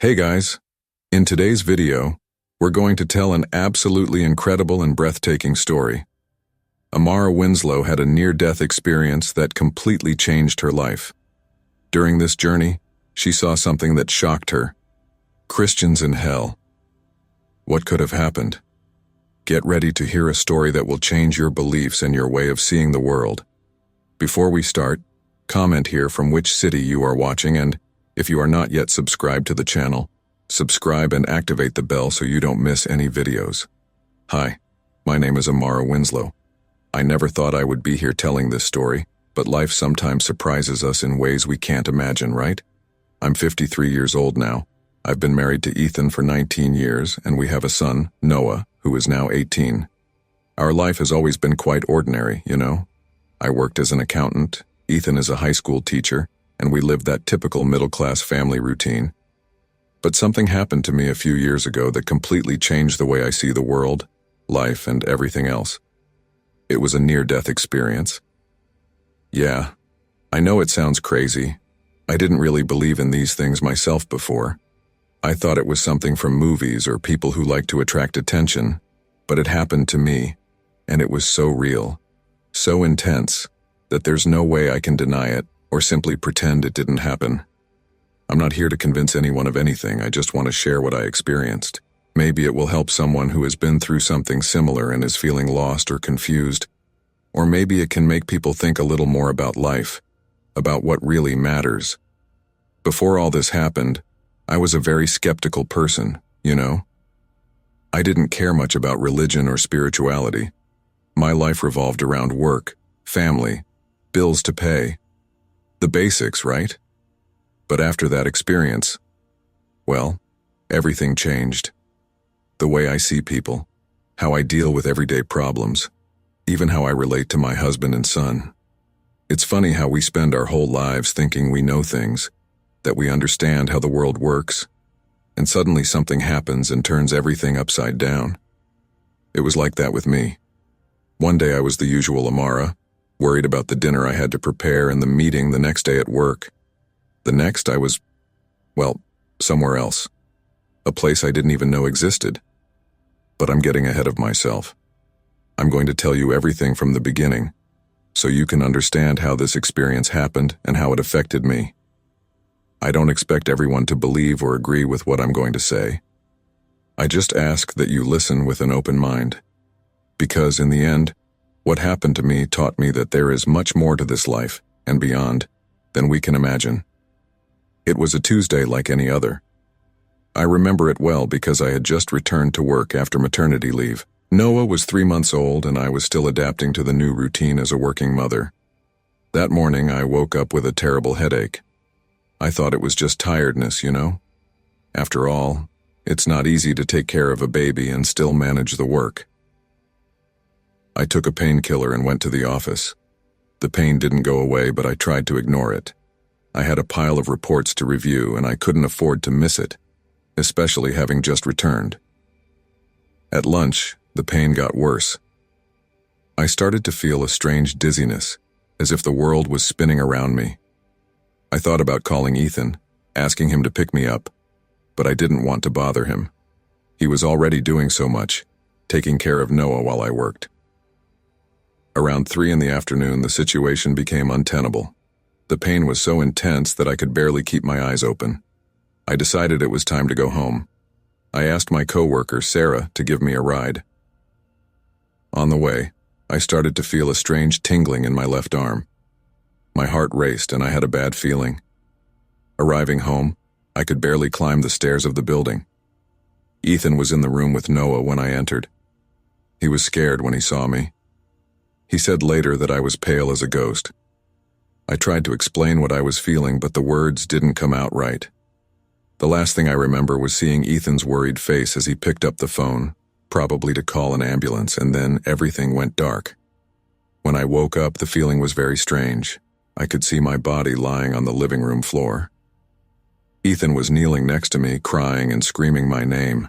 Hey guys, in today's video, we're going to tell an absolutely incredible and breathtaking story. Amara Winslow had a near-death experience that completely changed her life. During this journey, she saw something that shocked her. Christians in hell. What could have happened? Get ready to hear a story that will change your beliefs and your way of seeing the world. Before we start, comment here from which city you are watching, and if you are not yet subscribed to the channel, subscribe and activate the bell so you don't miss any videos. Hi, my name is Amara Winslow. I never thought I would be here telling this story, but life sometimes surprises us in ways we can't imagine, right? I'm 53 years old now. I've been married to Ethan for 19 years, and we have a son, Noah, who is now 18. Our life has always been quite ordinary, you know? I worked as an accountant, Ethan is a high school teacher, and we lived that typical middle-class family routine. But something happened to me a few years ago that completely changed the way I see the world, life, and everything else. It was a near-death experience. Yeah, I know it sounds crazy. I didn't really believe in these things myself before. I thought it was something from movies or people who like to attract attention, but it happened to me, and it was so real, so intense, that there's no way I can deny it or simply pretend it didn't happen. I'm not here to convince anyone of anything, I just want to share what I experienced. Maybe it will help someone who has been through something similar and is feeling lost or confused. Or maybe it can make people think a little more about life, about what really matters. Before all this happened, I was a very skeptical person, you know? I didn't care much about religion or spirituality. My life revolved around work, family, bills to pay. The basics, right? But after that experience, well, everything changed. The way I see people, how I deal with everyday problems, even how I relate to my husband and son. It's funny how we spend our whole lives thinking we know things, that we understand how the world works, and suddenly something happens and turns everything upside down. It was like that with me. One day I was the usual Amara, worried about the dinner I had to prepare and the meeting the next day at work. The next I was, well, somewhere else. A place I didn't even know existed. But I'm getting ahead of myself. I'm going to tell you everything from the beginning, so you can understand how this experience happened and how it affected me. I don't expect everyone to believe or agree with what I'm going to say. I just ask that you listen with an open mind. Because in the end, what happened to me taught me that there is much more to this life, and beyond, than we can imagine. It was a Tuesday like any other. I remember it well because I had just returned to work after maternity leave. Noah was 3 months old and I was still adapting to the new routine as a working mother. That morning I woke up with a terrible headache. I thought it was just tiredness, you know? After all, it's not easy to take care of a baby and still manage the work. I took a painkiller and went to the office. The pain didn't go away, but I tried to ignore it. I had a pile of reports to review and I couldn't afford to miss it, especially having just returned. At lunch, the pain got worse. I started to feel a strange dizziness, as if the world was spinning around me. I thought about calling Ethan, asking him to pick me up, but I didn't want to bother him. He was already doing so much, taking care of Noah while I worked. Around 3 in the afternoon, the situation became untenable. The pain was so intense that I could barely keep my eyes open. I decided it was time to go home. I asked my coworker, Sarah, to give me a ride. On the way, I started to feel a strange tingling in my left arm. My heart raced and I had a bad feeling. Arriving home, I could barely climb the stairs of the building. Ethan was in the room with Noah when I entered. He was scared when he saw me. He said later that I was pale as a ghost. I tried to explain what I was feeling, but the words didn't come out right. The last thing I remember was seeing Ethan's worried face as he picked up the phone, probably to call an ambulance, and then everything went dark. When I woke up, the feeling was very strange. I could see my body lying on the living room floor. Ethan was kneeling next to me, crying and screaming my name.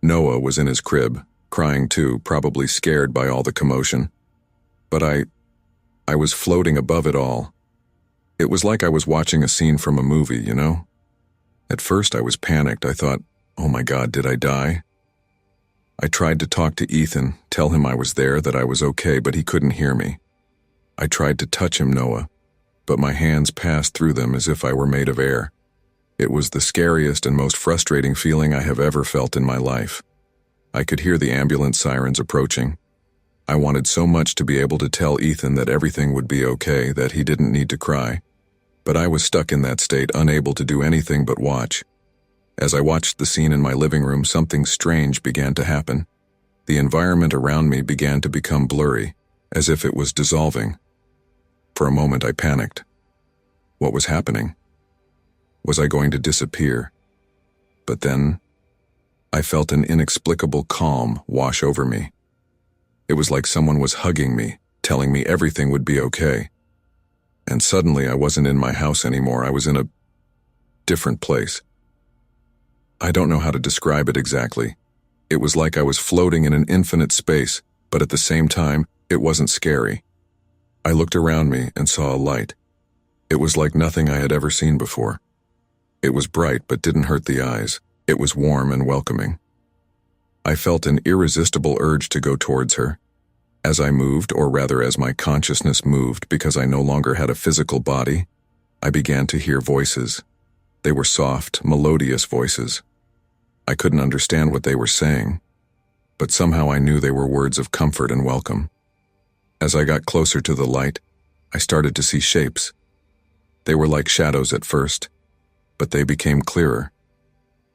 Noah was in his crib, crying too, probably scared by all the commotion. But I was floating above it all. It was like I was watching a scene from a movie, you know? At first I was panicked. I thought, oh my God, did I die? I tried to talk to Ethan, tell him I was there, that I was okay, but he couldn't hear me. I tried to touch him, Noah, but my hands passed through them as if I were made of air. It was the scariest and most frustrating feeling I have ever felt in my life. I could hear the ambulance sirens approaching. I wanted so much to be able to tell Ethan that everything would be okay, that he didn't need to cry. But I was stuck in that state, unable to do anything but watch. As I watched the scene in my living room, something strange began to happen. The environment around me began to become blurry, as if it was dissolving. For a moment I panicked. What was happening? Was I going to disappear? But then, I felt an inexplicable calm wash over me. It was like someone was hugging me, telling me everything would be okay. And suddenly I wasn't in my house anymore. I was in a different place. I don't know how to describe it exactly. It was like I was floating in an infinite space, but at the same time, it wasn't scary. I looked around me and saw a light. It was like nothing I had ever seen before. It was bright but didn't hurt the eyes. It was warm and welcoming. I felt an irresistible urge to go towards her. As I moved, or rather as my consciousness moved because I no longer had a physical body, I began to hear voices. They were soft, melodious voices. I couldn't understand what they were saying, but somehow I knew they were words of comfort and welcome. As I got closer to the light, I started to see shapes. They were like shadows at first, but they became clearer.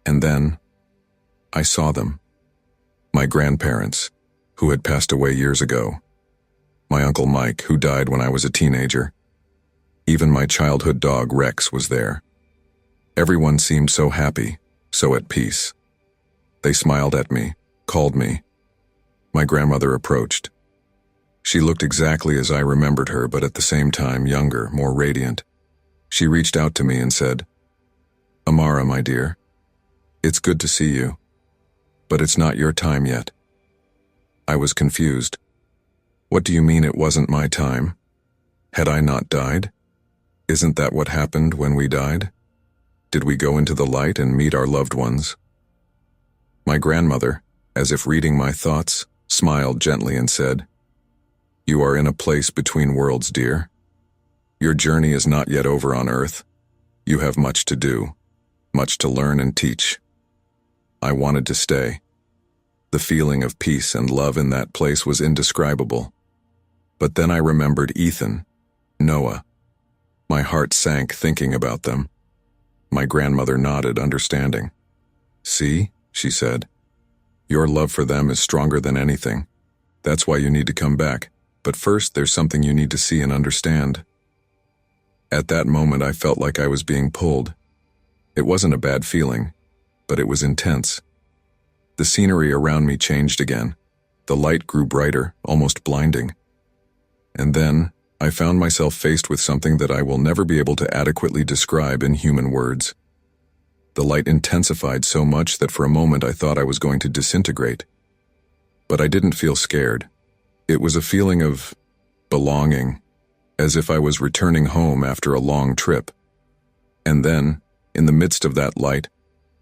And then, I saw them. My grandparents, who had passed away years ago. My Uncle Mike, who died when I was a teenager. Even my childhood dog, Rex, was there. Everyone seemed so happy, so at peace. They smiled at me, called me. My grandmother approached. She looked exactly as I remembered her, but at the same time younger, more radiant. She reached out to me and said, "Amara, my dear, it's good to see you, but it's not your time yet." I was confused. What do you mean it wasn't my time? Had I not died? Isn't that what happened when we died? Did we go into the light and meet our loved ones? My grandmother, as if reading my thoughts, smiled gently and said, "You are in a place between worlds, dear. Your journey is not yet over on earth. You have much to do, much to learn and teach." I wanted to stay. The feeling of peace and love in that place was indescribable. But then I remembered Ethan, Noah. My heart sank thinking about them. My grandmother nodded, understanding. "See," she said, "your love for them is stronger than anything. That's why you need to come back. But first, there's something you need to see and understand." At that moment, I felt like I was being pulled. It wasn't a bad feeling, but it was intense. The scenery around me changed again. The light grew brighter, almost blinding. And then, I found myself faced with something that I will never be able to adequately describe in human words. The light intensified so much that for a moment I thought I was going to disintegrate. But I didn't feel scared. It was a feeling of belonging, as if I was returning home after a long trip. And then, in the midst of that light,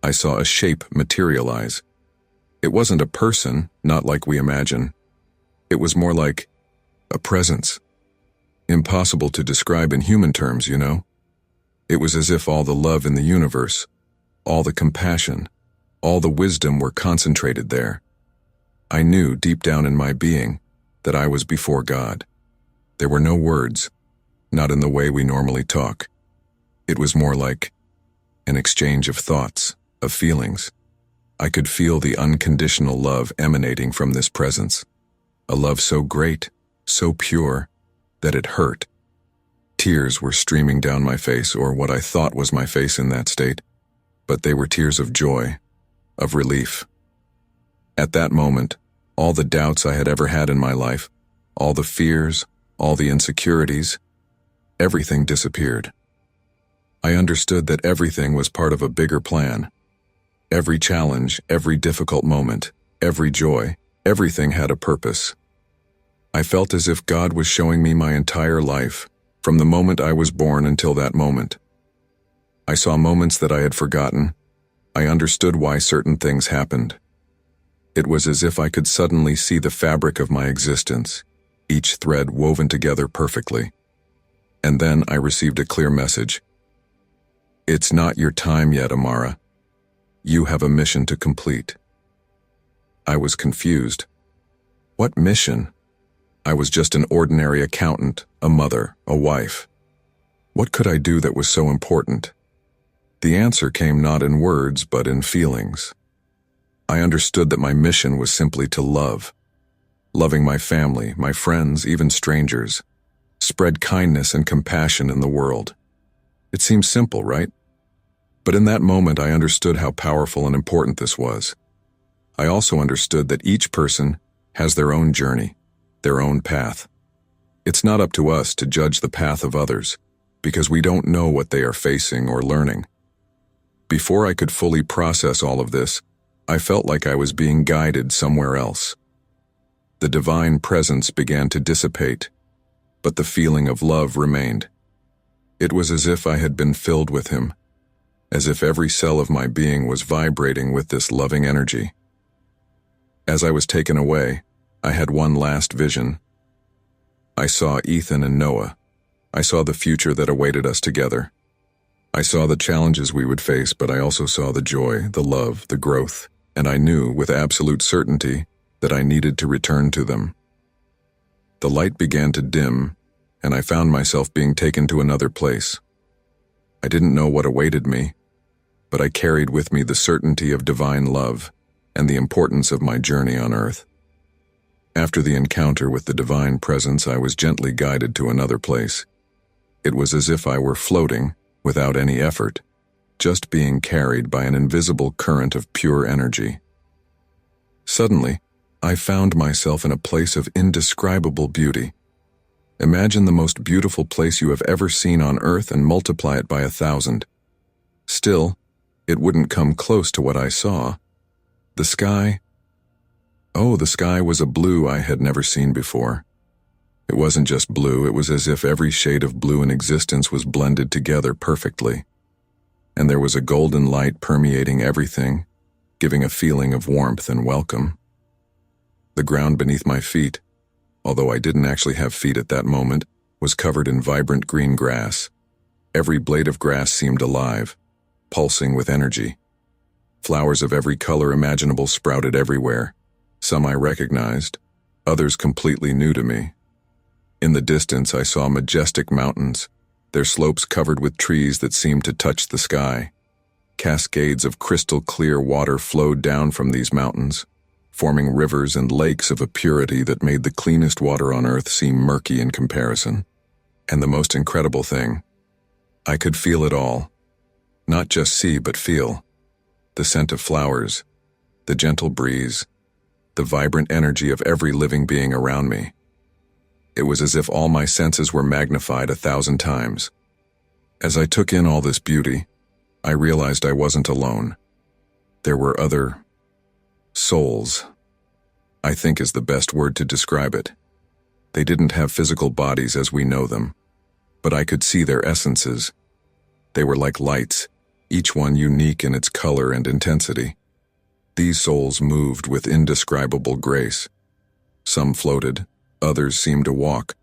I saw a shape materialize. It wasn't a person, not like we imagine. It was more like a presence. Impossible to describe in human terms, you know? It was as if all the love in the universe, all the compassion, all the wisdom were concentrated there. I knew deep down in my being that I was before God. There were no words, not in the way we normally talk. It was more like an exchange of thoughts, of feelings. I could feel the unconditional love emanating from this presence. A love so great, so pure, that it hurt. Tears were streaming down my face, or what I thought was my face in that state, but they were tears of joy, of relief. At that moment, all the doubts I had ever had in my life, all the fears, all the insecurities, everything disappeared. I understood that everything was part of a bigger plan. Every challenge, every difficult moment, every joy, everything had a purpose. I felt as if God was showing me my entire life, from the moment I was born until that moment. I saw moments that I had forgotten. I understood why certain things happened. It was as if I could suddenly see the fabric of my existence, each thread woven together perfectly. And then I received a clear message. It's not your time yet, Amara. You have a mission to complete. I was confused. What mission? I was just an ordinary accountant, a mother, a wife. What could I do that was so important? The answer came not in words, but in feelings. I understood that my mission was simply to love. Loving my family, my friends, even strangers. Spread kindness and compassion in the world. It seems simple, right? But in that moment I understood how powerful and important this was. I also understood that each person has their own journey, their own path. It's not up to us to judge the path of others, because we don't know what they are facing or learning. Before I could fully process all of this, I felt like I was being guided somewhere else. The divine presence began to dissipate, but the feeling of love remained. It was as if I had been filled with him, as if every cell of my being was vibrating with this loving energy. As I was taken away, I had one last vision. I saw Ethan and Noah. I saw the future that awaited us together. I saw the challenges we would face, but I also saw the joy, the love, the growth, and I knew with absolute certainty that I needed to return to them. The light began to dim, and I found myself being taken to another place. I didn't know what awaited me, but I carried with me the certainty of divine love and the importance of my journey on earth. After the encounter with the divine presence, I was gently guided to another place. It was as if I were floating, without any effort, just being carried by an invisible current of pure energy. Suddenly, I found myself in a place of indescribable beauty. Imagine the most beautiful place you have ever seen on earth and multiply it by 1,000. Still, it wouldn't come close to what I saw. The sky was a blue I had never seen before. It wasn't just blue, it was as if every shade of blue in existence was blended together perfectly. And there was a golden light permeating everything, giving a feeling of warmth and welcome. The ground beneath my feet, although I didn't actually have feet at that moment, was covered in vibrant green grass. Every blade of grass seemed alive, pulsing with energy. Flowers of every color imaginable sprouted everywhere. Some I recognized, others completely new to me. In the distance I saw majestic mountains, their slopes covered with trees that seemed to touch the sky. Cascades of crystal clear water flowed down from these mountains, forming rivers and lakes of a purity that made the cleanest water on earth seem murky in comparison. And the most incredible thing, I could feel it all. Not just see, but feel. The scent of flowers, the gentle breeze, the vibrant energy of every living being around me. It was as if all my senses were magnified 1,000 times. As I took in all this beauty, I realized I wasn't alone. There were other souls, I think is the best word to describe it. They didn't have physical bodies as we know them, but I could see their essences. They were like lights, each one unique in its color and intensity. These souls moved with indescribable grace. Some floated, others seemed to walk,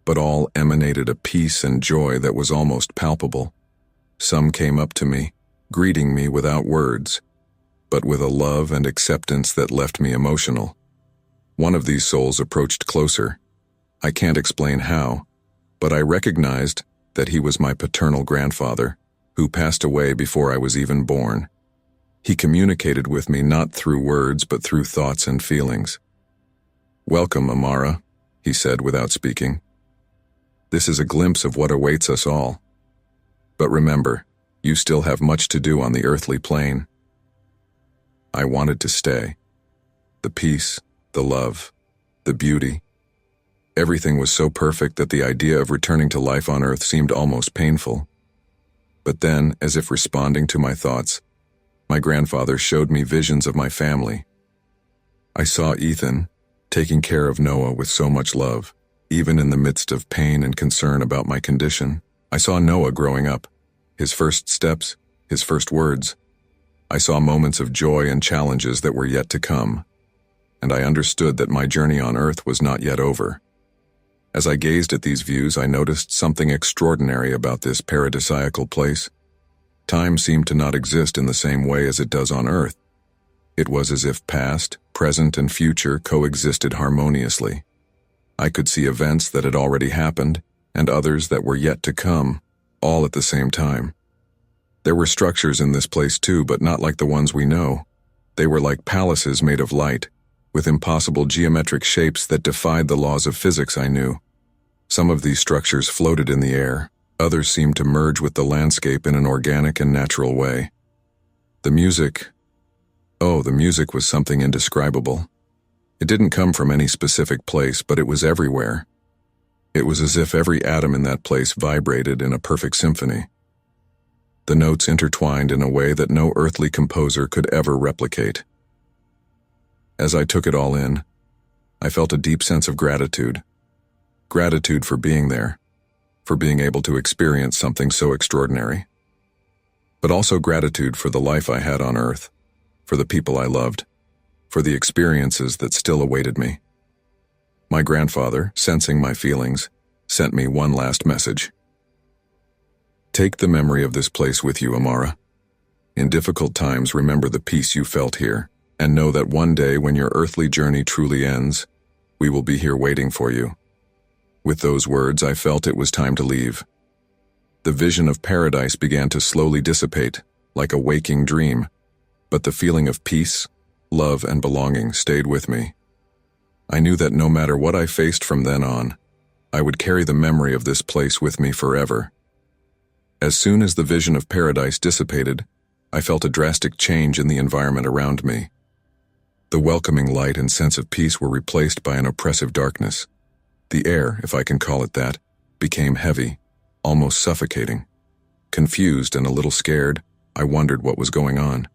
but all emanated a peace and joy that was almost palpable. Some came up to me, greeting me without words, but with a love and acceptance that left me emotional. One of these souls approached closer. I can't explain how, but I recognized that he was my paternal grandfather, who passed away before I was even born. He communicated with me not through words but through thoughts and feelings. "Welcome, Amara," he said without speaking. "This is a glimpse of what awaits us all. But remember, you still have much to do on the earthly plane." I wanted to stay. The peace, the love, the beauty. Everything was so perfect that the idea of returning to life on earth seemed almost painful. But then, as if responding to my thoughts, my grandfather showed me visions of my family. I saw Ethan taking care of Noah with so much love, even in the midst of pain and concern about my condition. I saw Noah growing up, his first steps, his first words. I saw moments of joy and challenges that were yet to come, and I understood that my journey on earth was not yet over. As I gazed at these views, I noticed something extraordinary about this paradisiacal place. Time seemed to not exist in the same way as it does on earth. It was as if past, present, and future coexisted harmoniously. I could see events that had already happened, and others that were yet to come, all at the same time. There were structures in this place too, but not like the ones we know. They were like palaces made of light, with impossible geometric shapes that defied the laws of physics I knew. Some of these structures floated in the air, others seemed to merge with the landscape in an organic and natural way. The music was something indescribable. It didn't come from any specific place, but it was everywhere. It was as if every atom in that place vibrated in a perfect symphony. The notes intertwined in a way that no earthly composer could ever replicate. As I took it all in, I felt a deep sense of gratitude. Gratitude for being there, for being able to experience something so extraordinary. But also gratitude for the life I had on earth, for the people I loved, for the experiences that still awaited me. My grandfather, sensing my feelings, sent me one last message. Take the memory of this place with you, Amara. In difficult times, remember the peace you felt here, and know that one day when your earthly journey truly ends, we will be here waiting for you. With those words, I felt it was time to leave. The vision of paradise began to slowly dissipate, like a waking dream, but the feeling of peace, love, and belonging stayed with me. I knew that no matter what I faced from then on, I would carry the memory of this place with me forever. As soon as the vision of paradise dissipated, I felt a drastic change in the environment around me. The welcoming light and sense of peace were replaced by an oppressive darkness. The air, if I can call it that, became heavy, almost suffocating. Confused and a little scared, I wondered what was going on.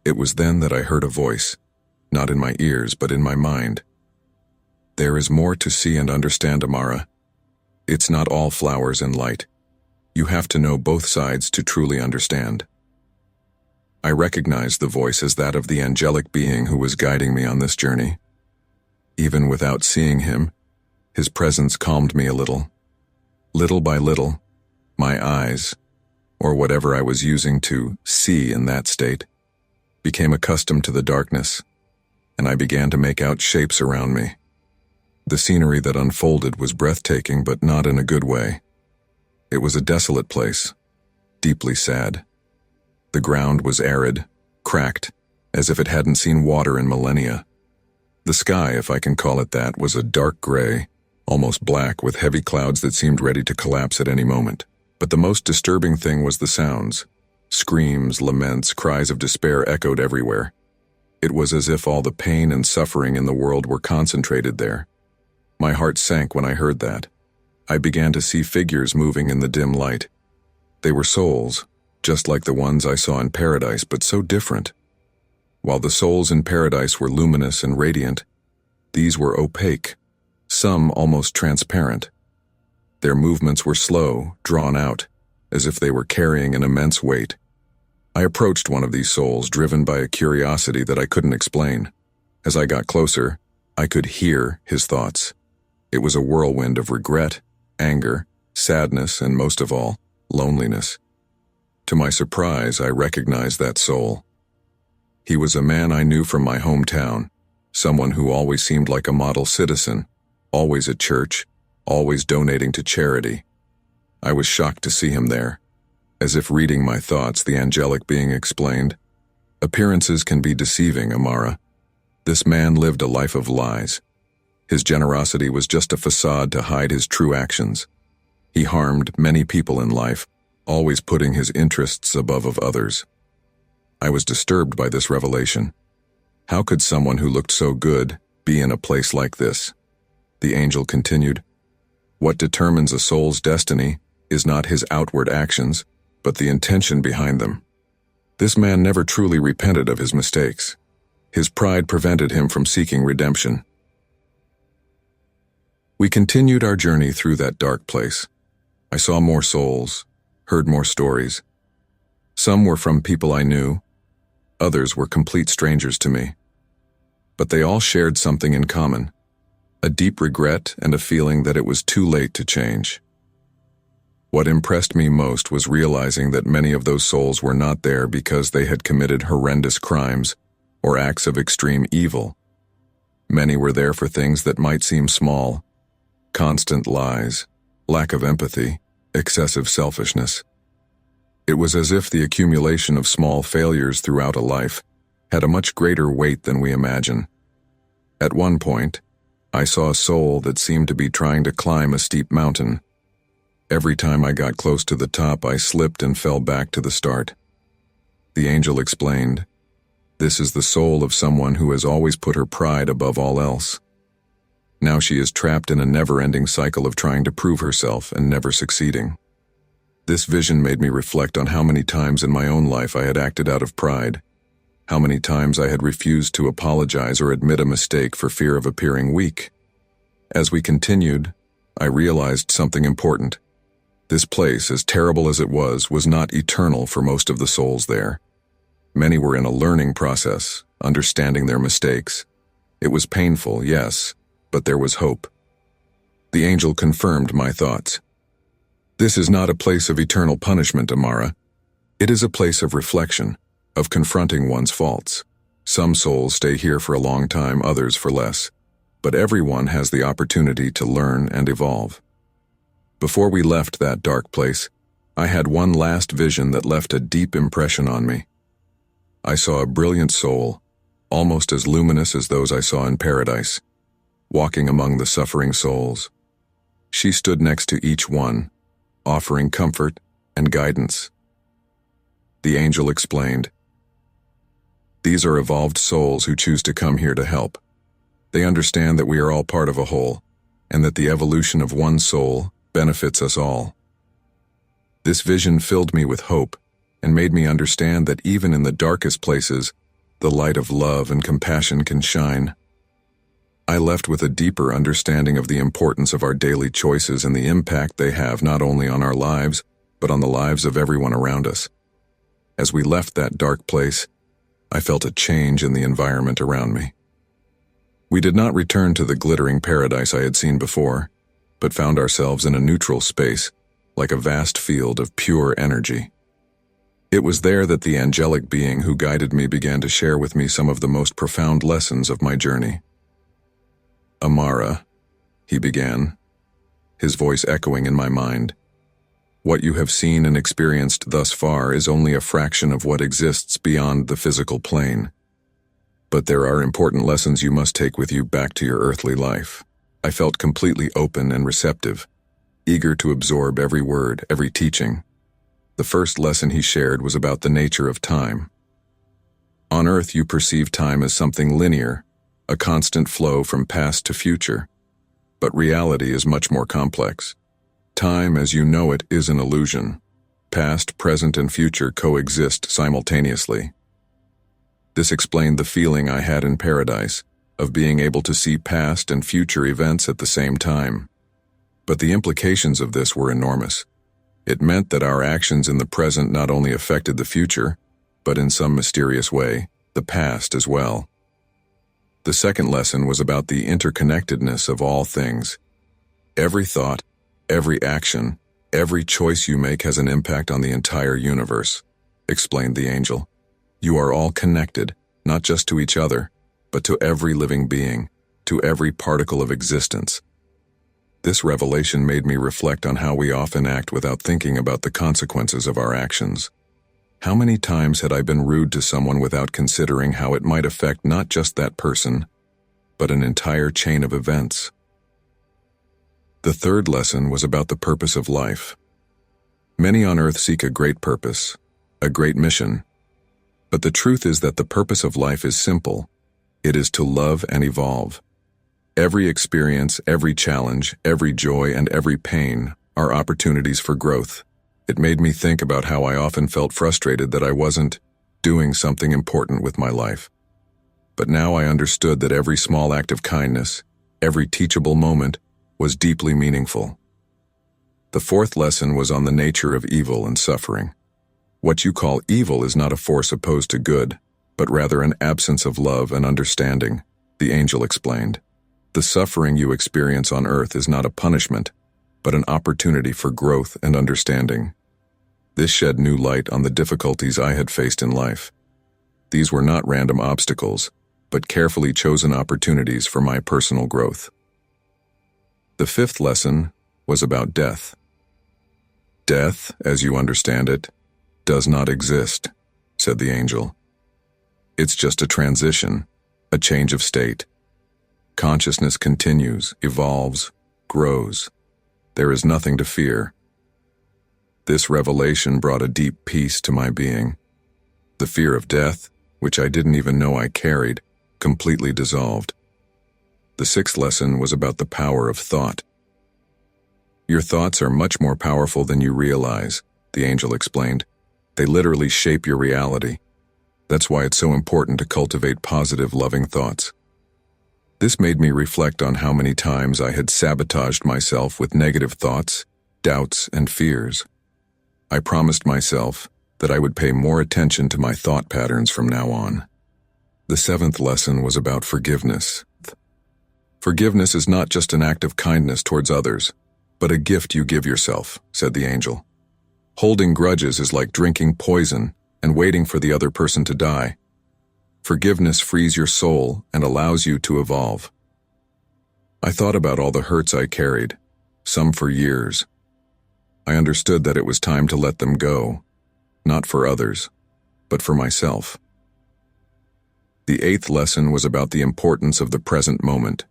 It was then that I heard a voice, not in my ears but in my mind. There is more to see and understand, Amara. It's not all flowers and light. You have to know both sides to truly understand. I recognized the voice as that of the angelic being who was guiding me on this journey. Even without seeing him, his presence calmed me a little. Little by little, my eyes, or whatever I was using to see in that state, became accustomed to the darkness, and I began to make out shapes around me. The scenery that unfolded was breathtaking, but not in a good way. It was a desolate place, deeply sad. The ground was arid, cracked, as if it hadn't seen water in millennia. The sky, if I can call it that, was a dark gray, almost black, with heavy clouds that seemed ready to collapse at any moment. But the most disturbing thing was the sounds. Screams, laments, cries of despair echoed everywhere. It was as if all the pain and suffering in the world were concentrated there. My heart sank when I heard that. I began to see figures moving in the dim light. They were souls, just like the ones I saw in paradise, but so different. While the souls in paradise were luminous and radiant, these were opaque, some almost transparent. Their movements were slow, drawn out, as if they were carrying an immense weight. I approached one of these souls, driven by a curiosity that I couldn't explain. As I got closer, I could hear his thoughts. It was a whirlwind of regret, anger, sadness, and most of all, loneliness. To my surprise, I recognized that soul. He was a man I knew from my hometown, someone who always seemed like a model citizen, always at church, always donating to charity. I was shocked to see him there. As if reading my thoughts, the angelic being explained, "Appearances can be deceiving, Amara. This man lived a life of lies. His generosity was just a facade to hide his true actions. He harmed many people in life, always putting his interests above of others." I was disturbed by this revelation. How could someone who looked so good be in a place like this? The angel continued, "What determines a soul's destiny is not his outward actions, but the intention behind them. This man never truly repented of his mistakes. His pride prevented him from seeking redemption." We continued our journey through that dark place. I saw more souls, heard more stories. Some were from people I knew, others were complete strangers to me. But they all shared something in common, a deep regret and a feeling that it was too late to change. What impressed me most was realizing that many of those souls were not there because they had committed horrendous crimes or acts of extreme evil. Many were there for things that might seem small: constant lies, lack of empathy, excessive selfishness. It was as if the accumulation of small failures throughout a life had a much greater weight than we imagine. At one point, I saw a soul that seemed to be trying to climb a steep mountain. Every time I got close to the top, I slipped and fell back to the start. The angel explained, "This is the soul of someone who has always put her pride above all else. Now she is trapped in a never-ending cycle of trying to prove herself and never succeeding." This vision made me reflect on how many times in my own life I had acted out of pride, how many times I had refused to apologize or admit a mistake for fear of appearing weak. As we continued, I realized something important. This place, as terrible as it was not eternal for most of the souls there. Many were in a learning process, understanding their mistakes. It was painful, yes, but there was hope. The angel confirmed my thoughts. "This is not a place of eternal punishment, Amara. It is a place of reflection, of confronting one's faults. Some souls stay here for a long time, others for less, but everyone has the opportunity to learn and evolve." Before we left that dark place, I had one last vision that left a deep impression on me. I saw a brilliant soul, almost as luminous as those I saw in paradise, walking among the suffering souls. She stood next to each one, offering comfort and guidance. The angel explained, "These are evolved souls who choose to come here to help. They understand that we are all part of a whole, and that the evolution of one soul benefits us all." This vision filled me with hope and made me understand that even in the darkest places, the light of love and compassion can shine. I left with a deeper understanding of the importance of our daily choices and the impact they have not only on our lives, but on the lives of everyone around us. As we left that dark place, I felt a change in the environment around me. We did not return to the glittering paradise I had seen before, but found ourselves in a neutral space, like a vast field of pure energy. It was there that the angelic being who guided me began to share with me some of the most profound lessons of my journey. "Amara," he began, his voice echoing in my mind, "what you have seen and experienced thus far is only a fraction of what exists beyond the physical plane. But there are important lessons you must take with you back to your earthly life." I felt completely open and receptive, eager to absorb every word, every teaching. The first lesson he shared was about the nature of time. On Earth, you perceive time as something linear, a constant flow from past to future. But reality is much more complex. Time as you know it is an illusion. Past, present, and future coexist simultaneously. This explained the feeling I had in paradise, of being able to see past and future events at the same time. But the implications of this were enormous. It meant that our actions in the present not only affected the future, but in some mysterious way, the past as well. The second lesson was about the interconnectedness of all things. Every thought, every action, every choice you make has an impact on the entire universe, explained the angel. You are all connected, not just to each other, but to every living being, to every particle of existence. This revelation made me reflect on how we often act without thinking about the consequences of our actions. How many times had I been rude to someone without considering how it might affect not just that person, but an entire chain of events? The third lesson was about the purpose of life. Many on Earth seek a great purpose, a great mission. But the truth is that the purpose of life is simple. It is to love and evolve. Every experience, every challenge, every joy, and every pain are opportunities for growth. It made me think about how I often felt frustrated that I wasn't doing something important with my life. But now I understood that every small act of kindness, every teachable moment, was deeply meaningful. The fourth lesson was on the nature of evil and suffering. What you call evil is not a force opposed to good, but rather an absence of love and understanding, the angel explained. The suffering you experience on earth is not a punishment, but an opportunity for growth and understanding. This shed new light on the difficulties I had faced in life. These were not random obstacles, but carefully chosen opportunities for my personal growth. The fifth lesson was about death. Death, as you understand it, does not exist, said the angel. It's just a transition, a change of state. Consciousness continues, evolves, grows. There is nothing to fear. This revelation brought a deep peace to my being. The fear of death, which I didn't even know I carried, completely dissolved. The sixth lesson was about the power of thought. Your thoughts are much more powerful than you realize, the angel explained. They literally shape your reality. That's why it's so important to cultivate positive, loving thoughts. This made me reflect on how many times I had sabotaged myself with negative thoughts, doubts, and fears. I promised myself that I would pay more attention to my thought patterns from now on. The seventh lesson was about forgiveness. Forgiveness is not just an act of kindness towards others, but a gift you give yourself, said the angel. Holding grudges is like drinking poison and waiting for the other person to die. Forgiveness frees your soul and allows you to evolve. I thought about all the hurts I carried, some for years. I understood that it was time to let them go, not for others, but for myself. The eighth lesson was about the importance of the present moment.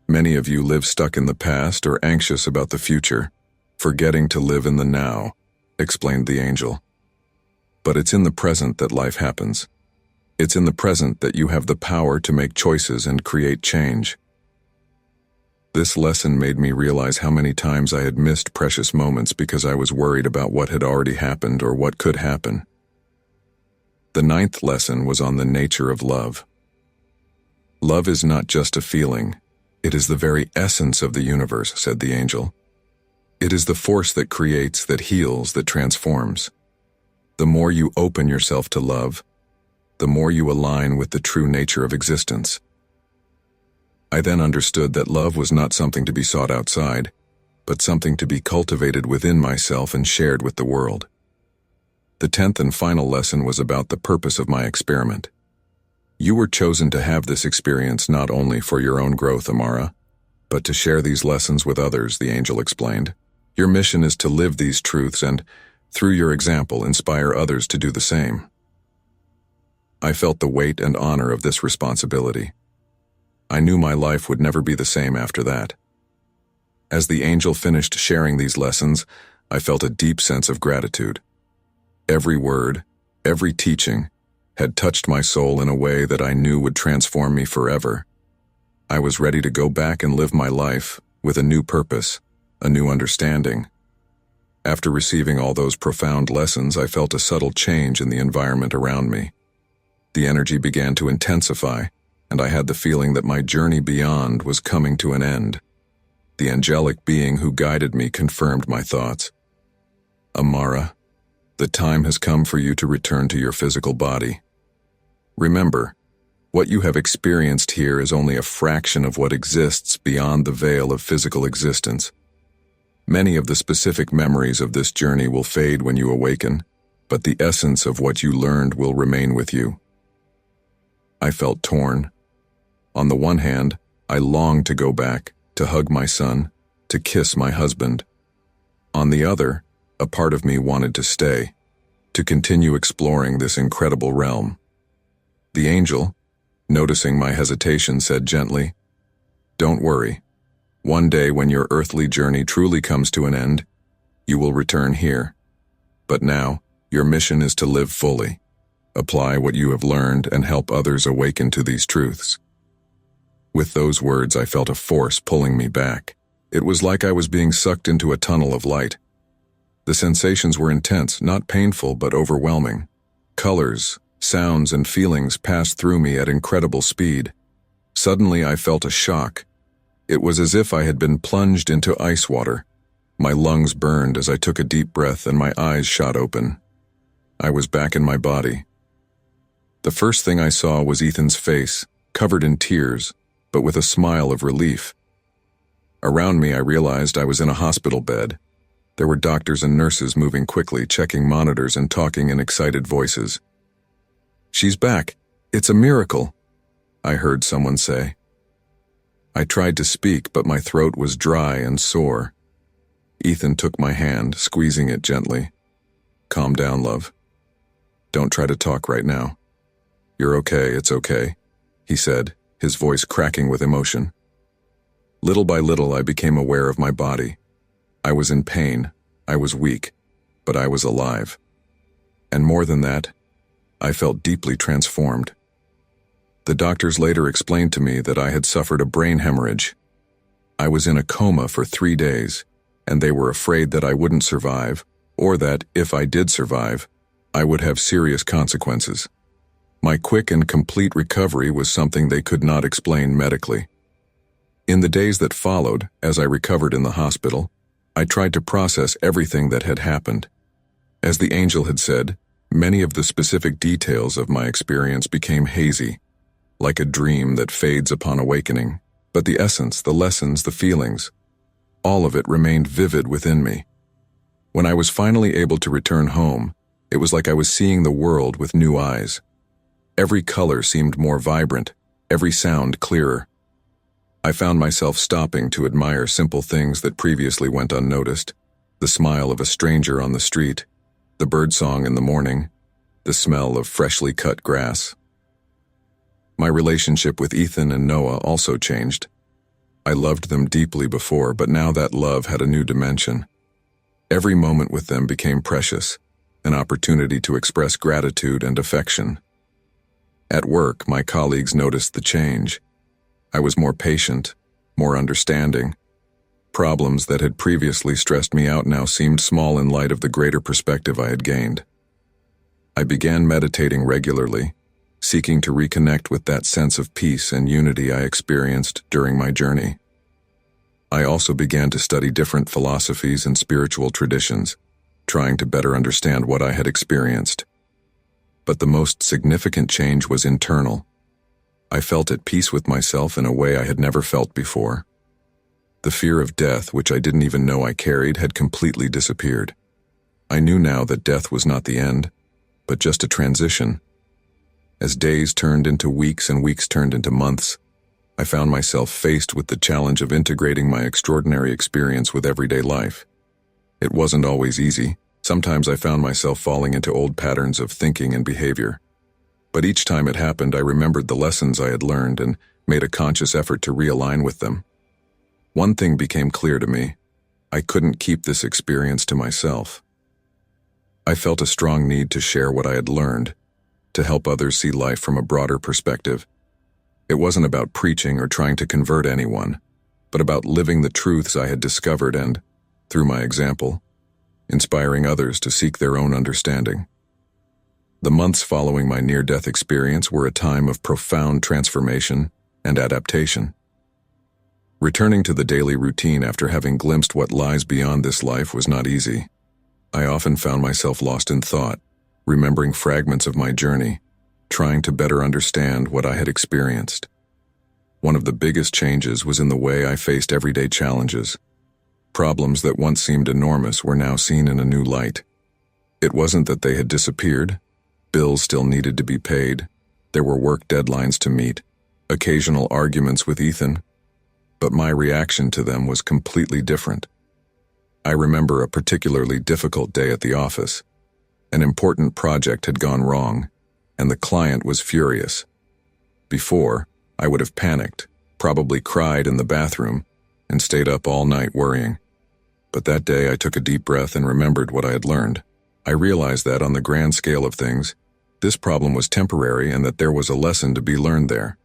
Many of you live stuck in the past or anxious about the future, forgetting to live in the now, explained the angel. But it's in the present that life happens. It's in the present that you have the power to make choices and create change. This lesson made me realize how many times I had missed precious moments because I was worried about what had already happened or what could happen. The ninth lesson was on the nature of love. Love is not just a feeling. It is the very essence of the universe, said the angel. It is the force that creates, that heals, that transforms. The more you open yourself to love, the more you align with the true nature of existence. I then understood that love was not something to be sought outside, but something to be cultivated within myself and shared with the world. The 10th and final lesson was about the purpose of my experiment. You were chosen to have this experience not only for your own growth, Amara, but to share these lessons with others, the angel explained. Your mission is to live these truths and, through your example, inspire others to do the same. I felt the weight and honor of this responsibility. I knew my life would never be the same after that. As the angel finished sharing these lessons, I felt a deep sense of gratitude. Every word, every teaching, had touched my soul in a way that I knew would transform me forever. I was ready to go back and live my life with a new purpose, a new understanding. After receiving all those profound lessons, I felt a subtle change in the environment around me. The energy began to intensify, and I had the feeling that my journey beyond was coming to an end. The angelic being who guided me confirmed my thoughts. Amara, the time has come for you to return to your physical body. Remember, what you have experienced here is only a fraction of what exists beyond the veil of physical existence. Many of the specific memories of this journey will fade when you awaken, but the essence of what you learned will remain with you. I felt torn. On the one hand, I longed to go back, to hug my son, to kiss my husband. On the other, a part of me wanted to stay, to continue exploring this incredible realm. The angel, noticing my hesitation, said gently, "Don't worry. One day when your earthly journey truly comes to an end, you will return here. But now, your mission is to live fully, apply what you have learned, and help others awaken to these truths." With those words, I felt a force pulling me back. It was like I was being sucked into a tunnel of light. The sensations were intense, not painful, but overwhelming. Colors, sounds, and feelings passed through me at incredible speed. Suddenly, I felt a shock. It was as if I had been plunged into ice water. My lungs burned as I took a deep breath and my eyes shot open. I was back in my body. The first thing I saw was Ethan's face, covered in tears, but with a smile of relief. Around me, I realized I was in a hospital bed. There were doctors and nurses moving quickly, checking monitors and talking in excited voices. "She's back. It's a miracle," I heard someone say. I tried to speak, but my throat was dry and sore. Ethan took my hand, squeezing it gently. "Calm down, love. Don't try to talk right now. You're okay, it's okay," he said, his voice cracking with emotion. Little by little, I became aware of my body. I was in pain, I was weak, but I was alive. And more than that, I felt deeply transformed. The doctors later explained to me that I had suffered a brain hemorrhage. I was in a coma for 3 days, and they were afraid that I wouldn't survive, or that, if I did survive, I would have serious consequences. My quick and complete recovery was something they could not explain medically. In the days that followed, as I recovered in the hospital, I tried to process everything that had happened. As the angel had said, many of the specific details of my experience became hazy, like a dream that fades upon awakening. But the essence, the lessons, the feelings, all of it remained vivid within me. When I was finally able to return home, it was like I was seeing the world with new eyes. Every color seemed more vibrant, every sound clearer. I found myself stopping to admire simple things that previously went unnoticed: the smile of a stranger on the street, the birdsong in the morning, the smell of freshly cut grass. My relationship with Ethan and Noah also changed. I loved them deeply before, but now that love had a new dimension. Every moment with them became precious, an opportunity to express gratitude and affection. At work, my colleagues noticed the change. I was more patient, more understanding. Problems that had previously stressed me out now seemed small in light of the greater perspective I had gained. I began meditating regularly, seeking to reconnect with that sense of peace and unity I experienced during my journey. I also began to study different philosophies and spiritual traditions, trying to better understand what I had experienced. But the most significant change was internal. I felt at peace with myself in a way I had never felt before. The fear of death, which I didn't even know I carried, had completely disappeared. I knew now that death was not the end, but just a transition. As days turned into weeks and weeks turned into months, I found myself faced with the challenge of integrating my extraordinary experience with everyday life. It wasn't always easy. Sometimes I found myself falling into old patterns of thinking and behavior. But each time it happened, I remembered the lessons I had learned and made a conscious effort to realign with them. One thing became clear to me: I couldn't keep this experience to myself. I felt a strong need to share what I had learned, to help others see life from a broader perspective. It wasn't about preaching or trying to convert anyone, but about living the truths I had discovered and, through my example, inspiring others to seek their own understanding. The months following my near-death experience were a time of profound transformation and adaptation. Returning to the daily routine after having glimpsed what lies beyond this life was not easy. I often found myself lost in thought, remembering fragments of my journey, trying to better understand what I had experienced. One of the biggest changes was in the way I faced everyday challenges. Problems that once seemed enormous were now seen in a new light. It wasn't that they had disappeared. Bills still needed to be paid. There were work deadlines to meet, occasional arguments with Ethan, but my reaction to them was completely different. I remember a particularly difficult day at the office. An important project had gone wrong, and the client was furious. Before, I would have panicked, probably cried in the bathroom, and stayed up all night worrying. But that day I took a deep breath and remembered what I had learned. I realized that on the grand scale of things, this problem was temporary and that there was a lesson to be learned there.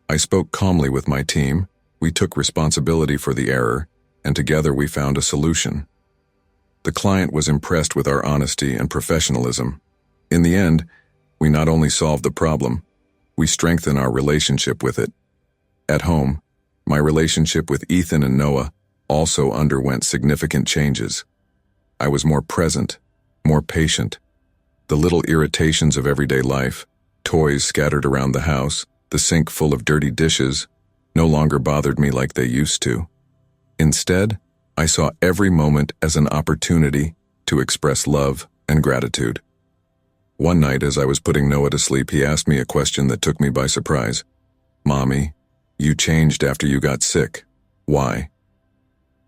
I spoke calmly with my team, we took responsibility for the error, and together we found a solution. The client was impressed with our honesty and professionalism. In the end, we not only solved the problem, we strengthened our relationship with it. At home, my relationship with Ethan and Noah also underwent significant changes. I was more present, more patient. The little irritations of everyday life, toys scattered around the house, the sink full of dirty dishes, no longer bothered me like they used to. Instead, I saw every moment as an opportunity to express love and gratitude. One night, as I was putting Noah to sleep, he asked me a question that took me by surprise. "Mommy, you changed after you got sick. Why?"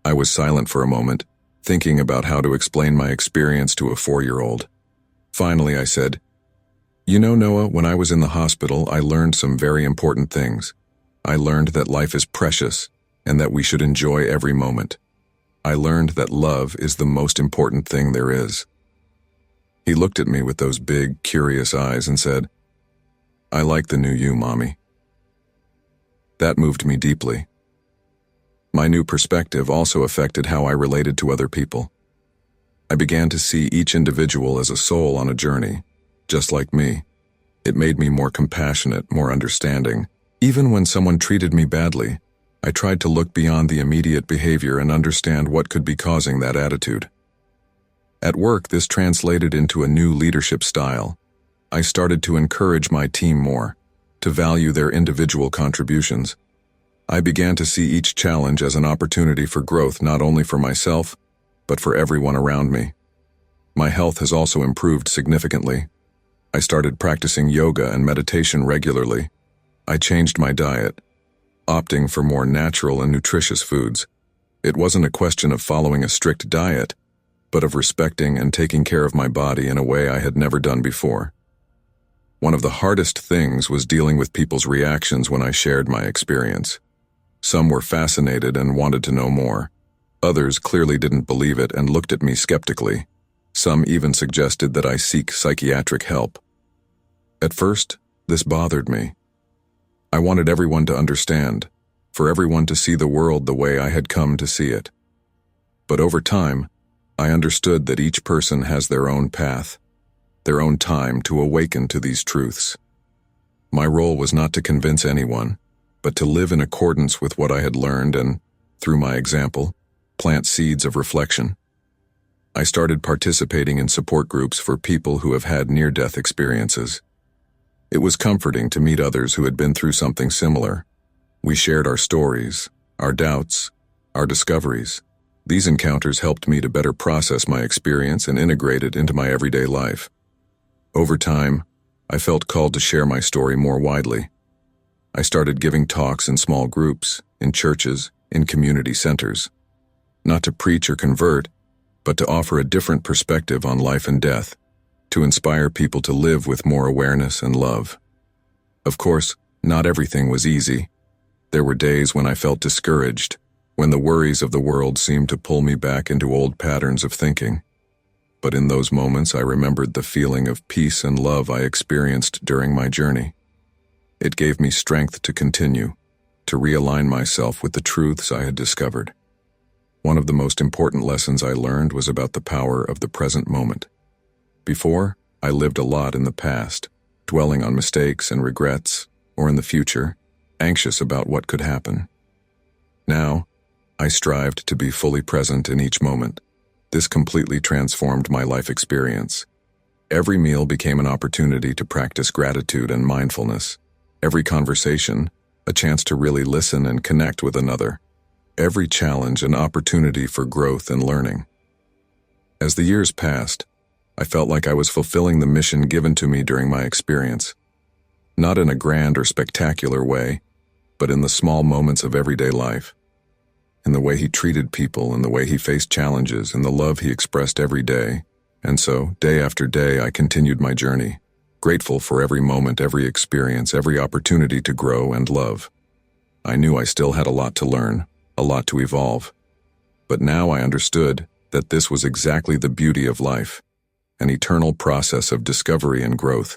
I was silent for a moment, thinking about how to explain my experience to a 4-year-old. Finally, I said, "You know, Noah, when I was in the hospital, I learned some very important things. I learned that life is precious and that we should enjoy every moment. I learned that love is the most important thing there is." He looked at me with those big, curious eyes and said, "I like the new you, Mommy." That moved me deeply. My new perspective also affected how I related to other people. I began to see each individual as a soul on a journey, just like me. It made me more compassionate, more understanding. Even when someone treated me badly, I tried to look beyond the immediate behavior and understand what could be causing that attitude. At work, this translated into a new leadership style. I started to encourage my team more, to value their individual contributions. I began to see each challenge as an opportunity for growth, not only for myself, but for everyone around me. My health has also improved significantly. I started practicing yoga and meditation regularly. I changed my diet, opting for more natural and nutritious foods. It wasn't a question of following a strict diet, but of respecting and taking care of my body in a way I had never done before. One of the hardest things was dealing with people's reactions when I shared my experience. Some were fascinated and wanted to know more. Others clearly didn't believe it and looked at me skeptically. Some even suggested that I seek psychiatric help. At first, this bothered me. I wanted everyone to understand, for everyone to see the world the way I had come to see it. But over time, I understood that each person has their own path, their own time to awaken to these truths. My role was not to convince anyone, but to live in accordance with what I had learned and, through my example, plant seeds of reflection. I started participating in support groups for people who have had near-death experiences. It was comforting to meet others who had been through something similar. We shared our stories, our doubts, our discoveries. These encounters helped me to better process my experience and integrate it into my everyday life. Over time, I felt called to share my story more widely. I started giving talks in small groups, in churches, in community centers. Not to preach or convert, but to offer a different perspective on life and death, to inspire people to live with more awareness and love. Of course, not everything was easy. There were days when I felt discouraged, when the worries of the world seemed to pull me back into old patterns of thinking. But in those moments, I remembered the feeling of peace and love I experienced during my journey. It gave me strength to continue, to realign myself with the truths I had discovered. One of the most important lessons I learned was about the power of the present moment. Before, I lived a lot in the past, dwelling on mistakes and regrets, or in the future, anxious about what could happen. Now, I strived to be fully present in each moment. This completely transformed my life experience. Every meal became an opportunity to practice gratitude and mindfulness. Every conversation, a chance to really listen and connect with another. Every challenge, an opportunity for growth and learning. As the years passed, I felt like I was fulfilling the mission given to me during my experience. Not in a grand or spectacular way, but in the small moments of everyday life. In the way he treated people, in the way he faced challenges, in the love he expressed every day. And so, day after day, I continued my journey, grateful for every moment, every experience, every opportunity to grow and love. I knew I still had a lot to learn, a lot to evolve. But now I understood that this was exactly the beauty of life, an eternal process of discovery and growth.